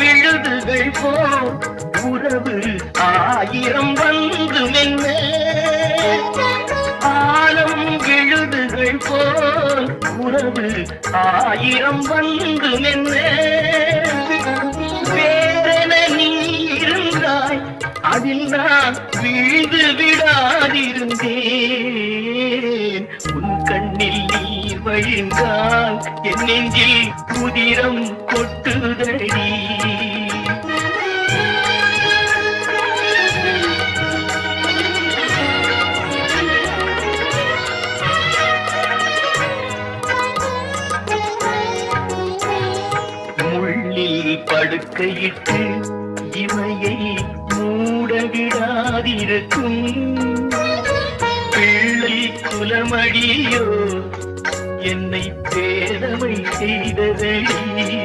விழுதுகள் போல் உறவு ஆயிரம் வந்து மென்ன ஆலம் விழுதுகள் போல் உறவு ஆயிரம் வந்து மென்ன வேறென நீ இருந்தாய் அதில் நான் வீழ்ந்து விடாதிருந்தேன் உன் கண்ணில் நீர் வழிந்தால் என் நெஞ்சில் குதிரம் கொட்டுதடி முள்ளில் படுக்கையிட்டு இமையை மூடவிடாதிருக்கும் பிள்ளை குலமடியோ என்னை பேதமை செய்ததடி